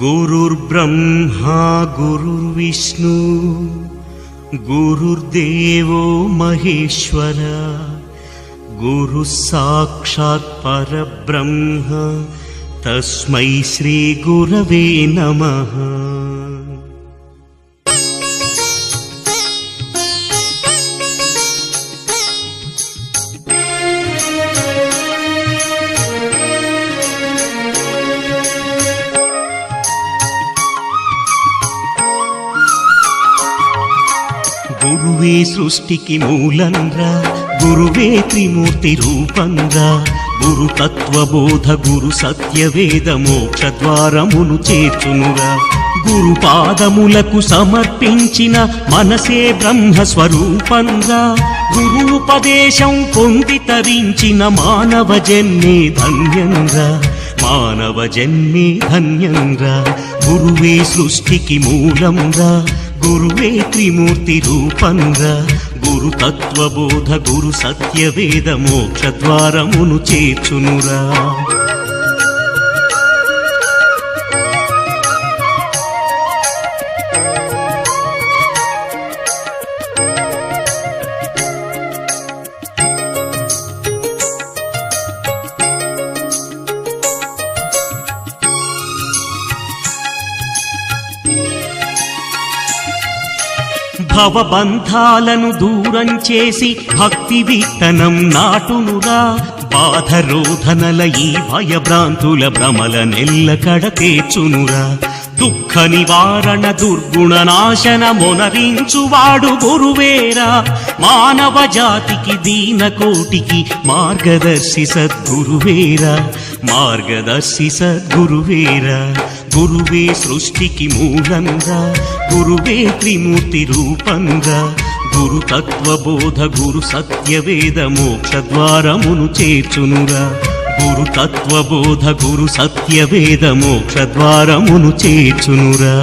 गुरुर्ब्रह्मा गुरुर्विष्णु गुरुर्देवो महेश्वर गुरुः साक्षात् परब्रह्म तस्मै श्री गुरवे नमः। गुरुवे सृष्टिकी मूलंरा गुरुवे त्रिमूर्ति रूपंरा गुरु तत्वबोध गुरु सत्यवेद मोक्ष द्वारमुनु చేర్చునురా गुरु पादमुలకు సమర్పించిన మనసే బ్రహ్మ స్వరూపంగా గురు ఉపదేశం పొంది తరించిన మానవ జన్మే ధన్యంగా మానవ జన్మే ధన్యంగా గురువే సృష్టికి మూలంగా गुरुवे त्रिमूर्ति रूपंगा गुरु तत्वबोध गुरु सत्यवेद मोक्ष द्वारमुनु చేర్చునురా। భవబంధాలను దూరం చేసి భక్తి విత్తనం నాటునురా బాధరోధనల ఈ భయభ్రాంతుల భ్రమల నెల్ల కడతేర్చునురా దుఃఖ నివారణ దుర్గుణ నాశన మొనరించువాడు గురువేరా మానవ జాతికి దీన కోటికి మార్గదర్శి సద్గురువేరా మార్గదర్శి సద్గురువేరా गुरुवे सृष्टिकी मूलंगा गुरुवे त्रिमूर्ति रूपंगा गुरु तत्वबोध गुरु सत्यवेद मोक्ष द्वारमुनु చేర్చునురా गुरु तत्वबोध गुरु सत्यवेद मोक्ष द्वारमुनु చేర్చునురా।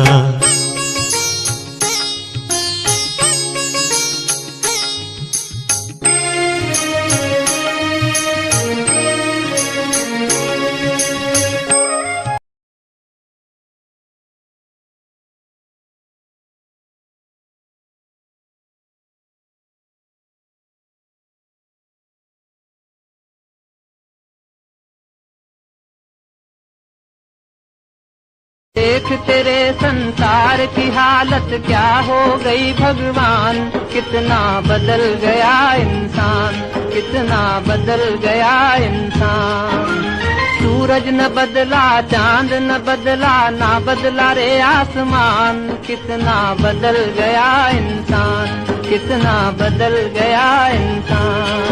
देख तेरे संसार की हालत क्या हो गई भगवान कितना बदल गया इंसान कितना बदल गया इंसान। सूरज न बदला चांद न बदला ना बदला रे आसमान कितना बदल गया इंसान कितना बदल गया इंसान।